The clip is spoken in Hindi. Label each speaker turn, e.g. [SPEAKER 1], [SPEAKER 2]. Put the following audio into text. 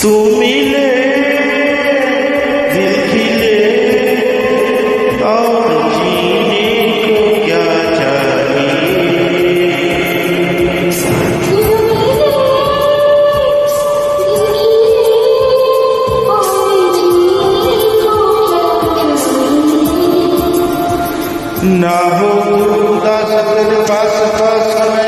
[SPEAKER 1] तू मिले दिल खिले और जीने को क्या चाहिए। ना हो उदास पास पास में